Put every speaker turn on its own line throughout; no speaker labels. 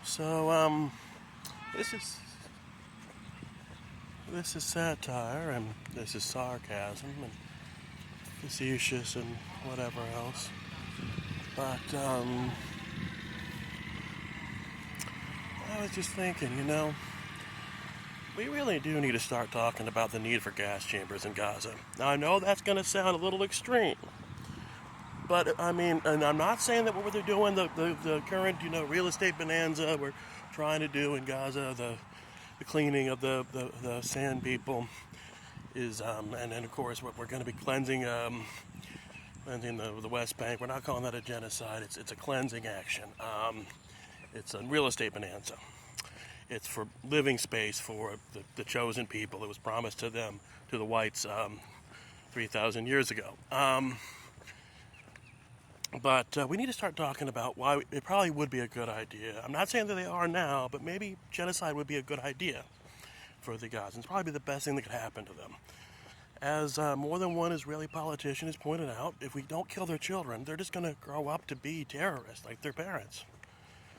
So, this is this is satire and this is sarcasm and facetious and whatever else. But I was just thinking, we really do need to start talking about the need for gas chambers in Gaza. Now, I know that's going to sound a little extreme, but I mean, and I'm not saying that what they're doing, the current, real estate bonanza we're trying to do in Gaza, the cleaning of the sand people is, and then of course we're going to be cleansing the West Bank. We're not calling that a genocide. It's a cleansing action. It's a real estate bonanza. It's for living space for the chosen people. It was promised to them, to the whites, 3,000 years ago. But we need to start talking about why it probably would be a good idea. I'm not saying that they are now, but maybe genocide would be a good idea for the Gazans. Probably the best thing that could happen to them. As more than one Israeli politician has pointed out, if we don't kill their children, they're just going to grow up to be terrorists like their parents.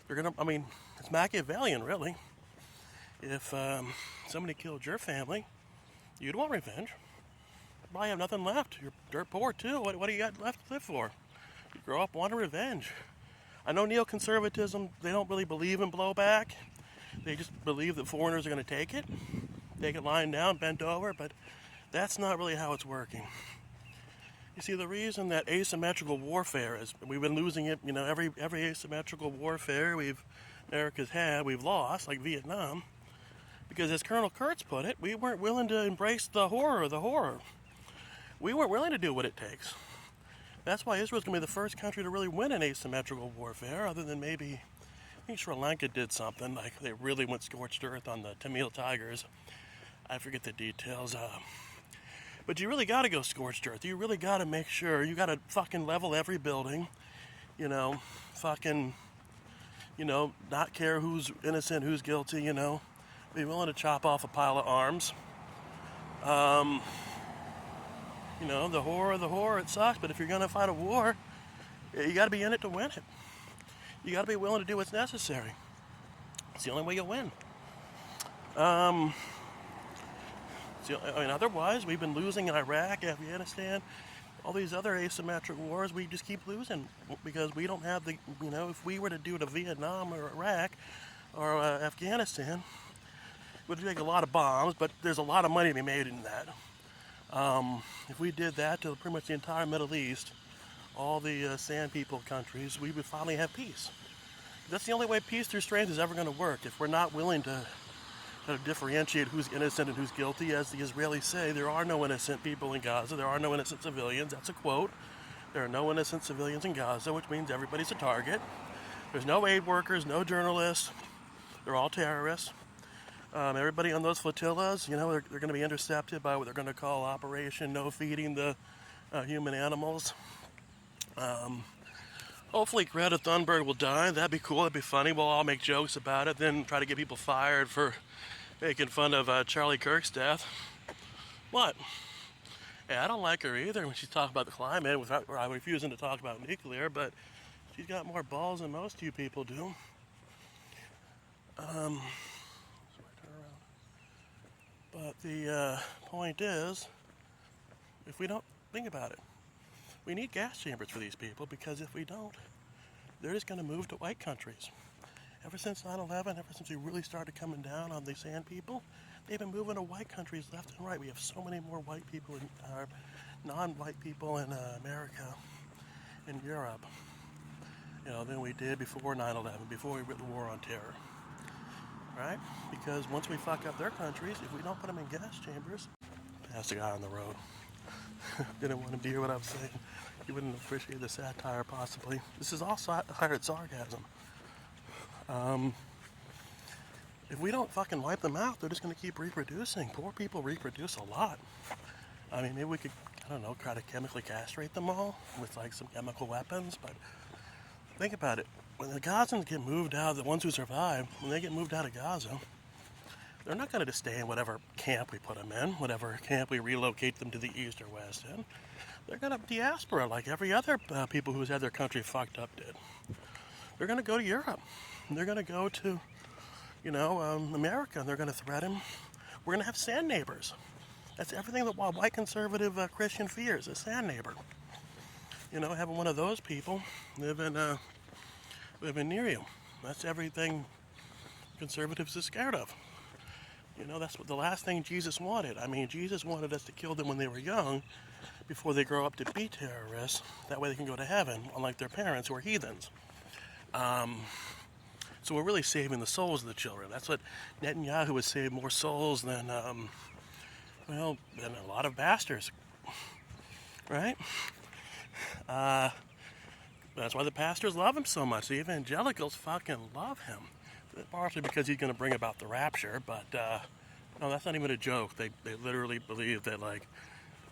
It's Machiavellian, really. If somebody killed your family, you'd want revenge. You probably have nothing left. You're dirt poor, too. What do you got left to live for? You grow up wanting revenge. I know neoconservatism, they don't really believe in blowback. They just believe that foreigners are going to take it lying down, bent over, but that's not really how it's working. You see, the reason that asymmetrical warfare is, we've been losing it, every asymmetrical warfare America's had, we've lost, like Vietnam, because as Colonel Kurtz put it, we weren't willing to embrace the horror of the horror. We weren't willing to do what it takes. That's why Israel's going to be the first country to really win an asymmetrical warfare, other than maybe, I think Sri Lanka did something, like they really went scorched earth on the Tamil Tigers. I forget the details. But you really got to go scorched earth. You really got to make sure, you got to fucking level every building, not care who's innocent, who's guilty, be willing to chop off a pile of arms. The horror of the horror, it sucks, but if you're going to fight a war, you got to be in it to win it. You got to be willing to do what's necessary. It's the only way you'll win. Otherwise, we've been losing in Iraq, Afghanistan, all these other asymmetric wars, we just keep losing because we don't have if we were to do it to Vietnam or Iraq or Afghanistan, it would take a lot of bombs, but there's a lot of money to be made in that. If we did that to pretty much the entire Middle East, all the sand people countries, we would finally have peace. That's the only way peace through strength is ever going to work. If we're not willing to differentiate who's innocent and who's guilty, as the Israelis say, there are no innocent people in Gaza. There are no innocent civilians. That's a quote. There are no innocent civilians in Gaza, which means everybody's a target. There's no aid workers, no journalists. They're all terrorists. Everybody on those flotillas, they're going to be intercepted by what they're going to call Operation No Feeding the Human Animals. Hopefully Greta Thunberg will die. That'd be cool. That'd be funny. We'll all make jokes about it, then try to get people fired for making fun of Charlie Kirk's death. What? Yeah, I don't like her either when she's talking about the climate, without refusing to talk about nuclear, but she's got more balls than most of you people do. But the point is, if we don't think about it, we need gas chambers for these people, because if we don't, they're just going to move to white countries. Ever since 9/11, ever since we really started coming down on the sand people, they've been moving to white countries left and right. We have so many more white people, non-white people in America and Europe, than we did before 9/11, before we went to war on terror. Right? Because once we fuck up their countries, if we don't put them in gas chambers, that's the guy on the road. Didn't want him to hear what I was saying. He wouldn't appreciate the satire, possibly. This is all hired sarcasm. If we don't fucking wipe them out, they're just going to keep reproducing. Poor people reproduce a lot. Maybe we could, try to chemically castrate them all with some chemical weapons, but think about it. When the Gazans get moved out, the ones who survive, when they get moved out of Gaza, they're not going to just stay in whatever camp we put them in, whatever camp we relocate them to the east or west in. They're going to diaspora like every other people who's had their country fucked up did. They're going to go to Europe. They're going to go to, America, and they're going to threaten. We're going to have sand neighbors. That's everything that white conservative Christian fears, a sand neighbor. Having one of those people living near you. That's everything conservatives are scared of. That's what the last thing Jesus wanted. I mean, Jesus wanted us to kill them when they were young, before they grow up to be terrorists. That way they can go to heaven, unlike their parents who are heathens. So we're really saving the souls of the children. That's what Netanyahu has saved more souls than than a lot of pastors, right? That's why the pastors love him so much. The evangelicals fucking love him. Partially because he's going to bring about the rapture, but no, that's not even a joke. They literally believe that, like,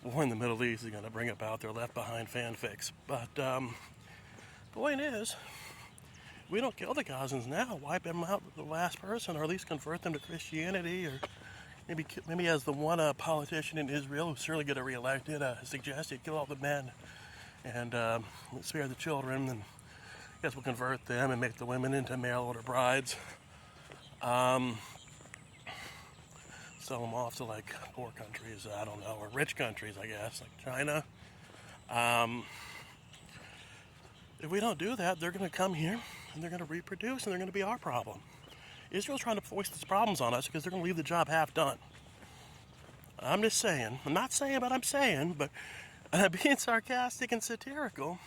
war in the Middle East is going to bring about their Left Behind fanfics. But the point is, we don't kill the Gazans now. Wipe them out with the last person, or at least convert them to Christianity, or maybe as the one politician in Israel who's surely get reelected suggested, kill all the men and spare the children, and I guess we'll convert them and make the women into mail order brides. Sell them off to, like, poor countries, I don't know, or rich countries, I guess, like China. If we don't do that, they're going to come here and they're going to reproduce, and they're going to be our problem. Israel's trying to foist its problems on us because they're going to leave the job half done. I'm just saying. I'm not saying, but I'm saying. But being sarcastic and satirical,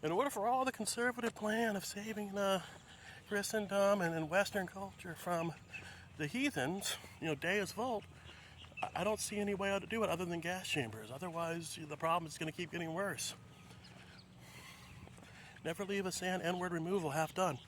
in order for all the conservative plan of saving Christendom and Western culture from the heathens, Deus Vult, I don't see any way to do it other than gas chambers. Otherwise, the problem is going to keep getting worse. Never leave a sand N-word removal half done.